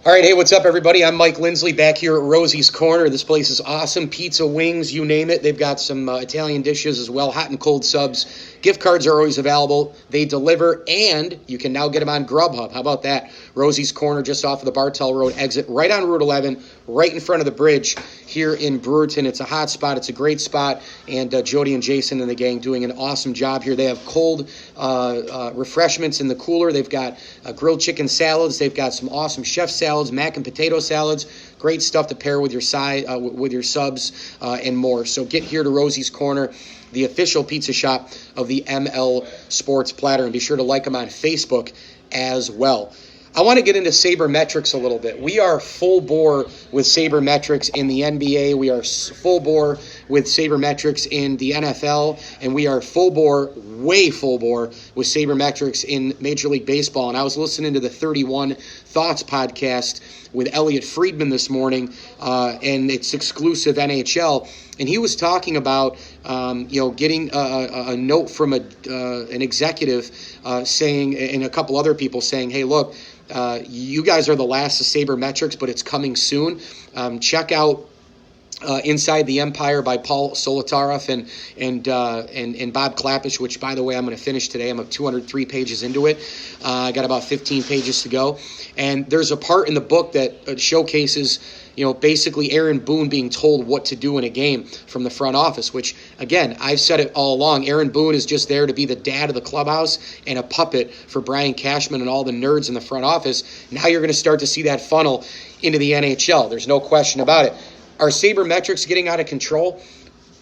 All right, hey, what's up, everybody? I'm Mike Lindsley back here at Rosie's Corner. This place is awesome. Pizza, wings, you name it. They've got some Italian dishes as well, hot and cold subs. Gift cards are always available. They deliver, and you can now get them on Grubhub. How about that? Rosie's Corner, just off of the Bartell Road exit, right on Route 11, right in front of the bridge here in Brewerton. It's a hot spot. It's a great spot, and Jody and Jason and the gang doing an awesome job here. They have cold refreshments in the cooler. They've got grilled chicken salads. They've got some awesome chef salads, mac and potato salads. Great stuff to pair with your with your subs and more. So get here to Rosie's Corner, the official pizza shop of the ML Sports Platter, and be sure to like them on Facebook as well. I want to get into sabermetrics a little bit. We are full bore with sabermetrics in the NBA. We are full bore with sabermetrics in the NFL. And we are full bore, way full bore, with sabermetrics in Major League Baseball. And I was listening to the 31 Thoughts podcast with Elliot Friedman this morning, and it's exclusive NHL. And he was talking about, getting a note from an executive saying, and a couple other people saying, hey, look, you guys are the last of sabermetrics, but it's coming soon. Check out Inside the Empire by Paul Solitaroff and Bob Klapisch, which, by the way, I'm going to finish today. I'm 203 pages into it. I got about 15 pages to go. And there's a part in the book that showcases, basically Aaron Boone being told what to do in a game from the front office, which, again, I've said it all along. Aaron Boone is just there to be the dad of the clubhouse and a puppet for Brian Cashman and all the nerds in the front office. Now you're going to start to see that funnel into the NHL. There's no question about it. Are sabermetrics getting out of control?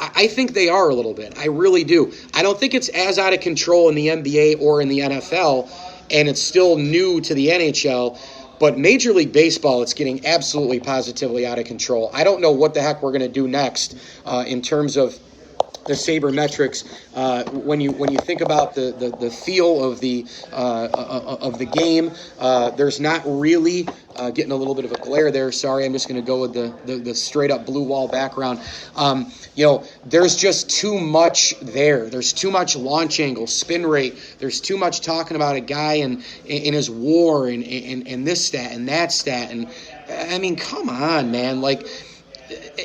I think they are a little bit. I really do. I don't think it's as out of control in the NBA or in the NFL, and it's still new to the NHL. But Major League Baseball, it's getting absolutely positively out of control. I don't know what the heck we're going to do next in terms of the sabermetrics. When you think about the feel of the game, there's not really getting a little bit of a glare there. Sorry, I'm just going to go with the straight up blue wall background. There's just too much there. There's too much launch angle, spin rate. There's too much talking about a guy in his WAR and this stat and that stat. And I mean, come on, man. Like,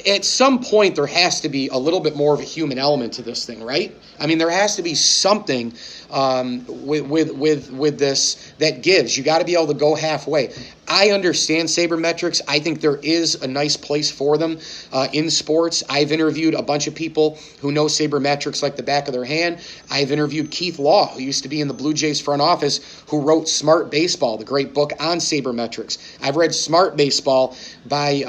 at some point, there has to be a little bit more of a human element to this thing, right? I mean, there has to be something with this that gives. You got to be able to go halfway. I understand sabermetrics. I think there is a nice place for them in sports. I've interviewed a bunch of people who know sabermetrics like the back of their hand. I've interviewed Keith Law, who used to be in the Blue Jays front office, who wrote Smart Baseball, the great book on sabermetrics. I've read Smart Baseball by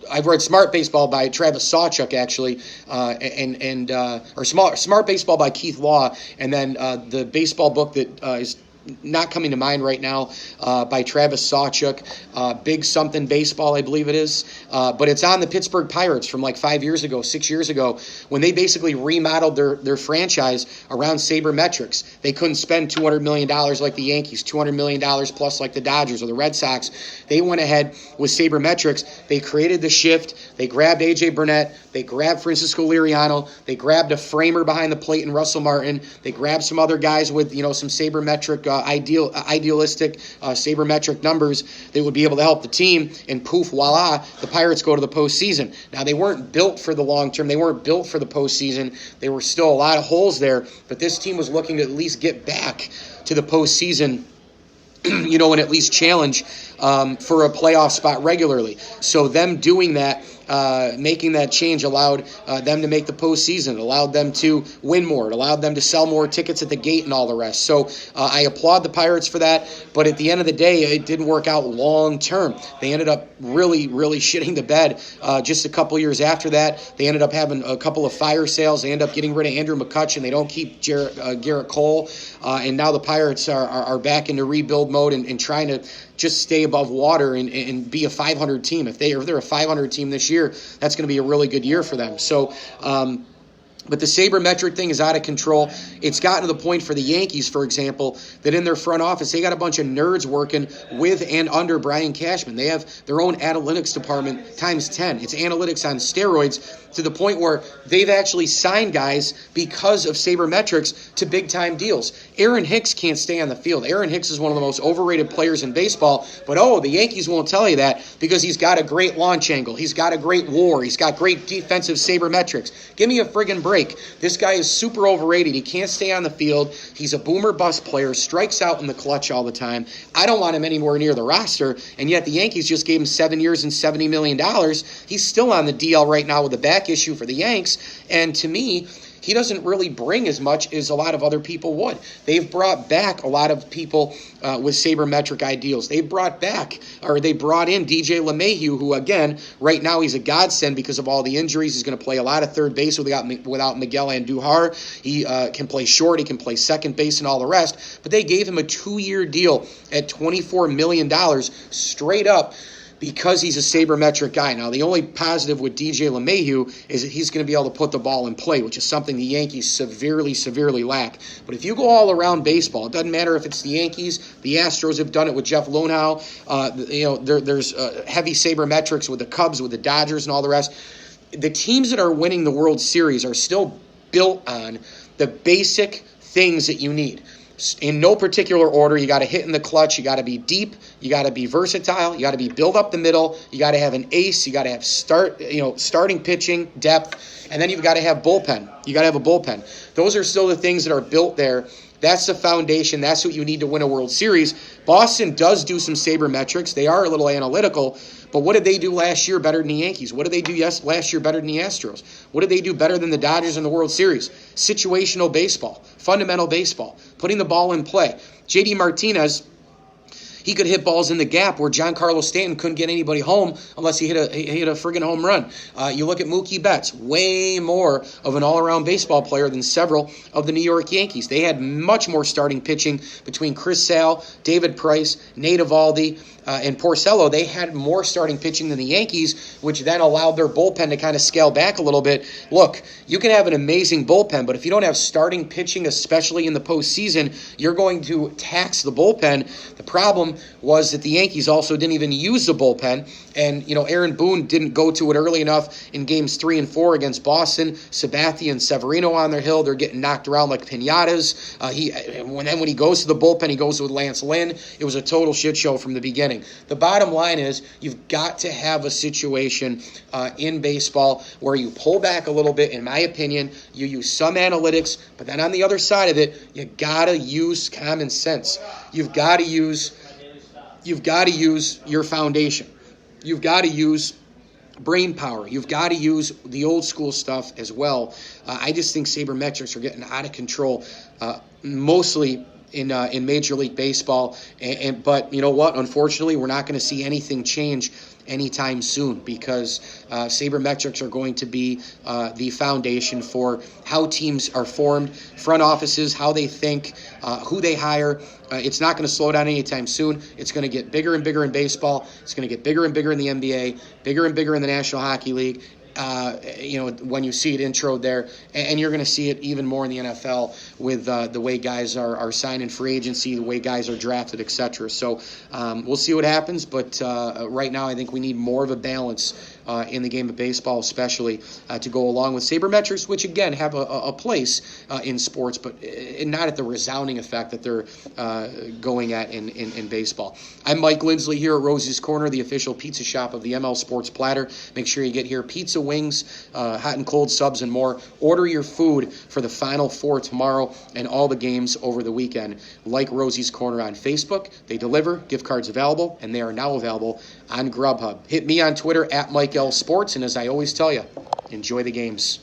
I've read Smart Baseball by Travis Sawchuk, actually, or Smart Baseball by Keith Law, and then the baseball book that is not coming to mind right now by Travis Sawchuk, Big Something Baseball, I believe it is. But it's on the Pittsburgh Pirates from like 6 years ago, when they basically remodeled their franchise around sabermetrics. They couldn't spend $200 million like the Yankees, $200 million plus like the Dodgers or the Red Sox. They went ahead with sabermetrics. They created the shift. They grabbed A.J. Burnett. They grabbed Francisco Liriano. They grabbed a framer behind the plate in Russell Martin. They grabbed some other guys with, some sabermetric idealistic sabermetric numbers that would be able to help the team, and poof, voila, the Pirates go to the postseason. Now, they weren't built for the long term. They weren't built for the postseason. There were still a lot of holes there, but this team was looking to at least get back to the postseason, and at least challenge for a playoff spot regularly. So them doing that, making that change allowed them to make the postseason. It allowed them to win more. It allowed them to sell more tickets at the gate and all the rest. So I applaud the Pirates for that. But at the end of the day, it didn't work out long term. They ended up really, really shitting the bed just a couple years after that. They ended up having a couple of fire sales. They end up getting rid of Andrew McCutchen. They don't keep Garrett Cole. And now the Pirates are back into rebuild mode and trying to just stay above water and be a 500 team. If they're a 500 team this year, that's going to be a really good year for them. So, but the sabermetric thing is out of control. It's gotten to the point for the Yankees, for example, that in their front office, they got a bunch of nerds working with and under Brian Cashman. They have their own analytics department times 10. It's analytics on steroids, to the point where they've actually signed guys because of sabermetrics to big-time deals. Aaron Hicks can't stay on the field. Aaron Hicks is one of the most overrated players in baseball, but the Yankees won't tell you that because he's got a great launch angle. He's got a great WAR. He's got great defensive sabermetrics. Give me a friggin' break. This guy is super overrated. He can't stay on the field. He's a boomer bust player, strikes out in the clutch all the time. I don't want him anywhere near the roster, and yet the Yankees just gave him 7 years and $70 million. He's still on the DL right now with a back issue for the Yanks, and to me, he doesn't really bring as much as a lot of other people would. They've brought back a lot of people with sabermetric ideals. They brought in DJ LeMahieu, who, again, right now he's a godsend because of all the injuries. He's going to play a lot of third base without Miguel Andujar. He can play short. He can play second base and all the rest. But they gave him a 2-year deal at $24 million straight up, because he's a sabermetric guy. Now, the only positive with DJ LeMahieu is that he's going to be able to put the ball in play, which is something the Yankees severely, severely lack. But if you go all around baseball, it doesn't matter if it's the Yankees. The Astros have done it with Jeff Luhnow. There's heavy sabermetrics with the Cubs, with the Dodgers, and all the rest. The teams that are winning the World Series are still built on the basic things that you need. In no particular order, you got to hit in the clutch, you got to be deep, you got to be versatile, you got to be build up the middle, you got to have an ace, you got to have starting pitching, depth, and then you've got to have bullpen. You got to have a bullpen. Those are still the things that are built there. That's the foundation. That's what you need to win a World Series. Boston does do some sabermetrics. They are a little analytical, but what did they do last year better than the Yankees? What did they do last year better than the Astros? What did they do better than the Dodgers in the World Series? Situational baseball, fundamental baseball, putting the ball in play. J.D. Martinez, he could hit balls in the gap where Giancarlo Stanton couldn't get anybody home unless he hit a friggin' home run. You look at Mookie Betts, way more of an all-around baseball player than several of the New York Yankees. They had much more starting pitching between Chris Sale, David Price, Nate Eovaldi, and Porcello. They had more starting pitching than the Yankees, which then allowed their bullpen to kind of scale back a little bit. Look, you can have an amazing bullpen, but if you don't have starting pitching, especially in the postseason, you're going to tax the bullpen. The problem was that the Yankees also didn't even use the bullpen, and Aaron Boone didn't go to it early enough in games 3 and 4 against Boston. Sabathia and Severino on their hill, they're getting knocked around like piñatas. When he goes to the bullpen, he goes with Lance Lynn. It was a total shit show from the beginning. The bottom line is you've got to have a situation in baseball where you pull back a little bit. In my opinion, you use some analytics, but then on the other side of it, you got to use common sense. You've got to use your foundation. You've got to use brain power. You've got to use the old school stuff as well. I just think sabermetrics are getting out of control, mostly in Major League Baseball. But you know what? Unfortunately, we're not going to see anything change anytime soon because sabermetrics are going to be the foundation for how teams are formed, front offices, how they think, who they hire. It's not going to slow down anytime soon. It's going to get bigger and bigger in baseball. It's going to get bigger and bigger in the NBA, bigger and bigger in the National Hockey League. When you see it introed there, and you're going to see it even more in the NFL with the way guys are signing free agency, the way guys are drafted, etc. So we'll see what happens, but right now I think we need more of a balance in the game of baseball, especially to go along with sabermetrics, which again have a place in sports, but not at the resounding effect that they're going at in baseball. I'm Mike Lindsley here at Rosie's Corner, the official pizza shop of the ML Sports Platter. Make sure you get here. Pizza, wings, hot and cold subs, and more. Order your food for the Final Four tomorrow and all the games over the weekend. Like Rosie's Corner on Facebook. They deliver, gift cards available, and they are now available on Grubhub. Hit me on Twitter at Mike L Sports, and as I always tell you, enjoy the games.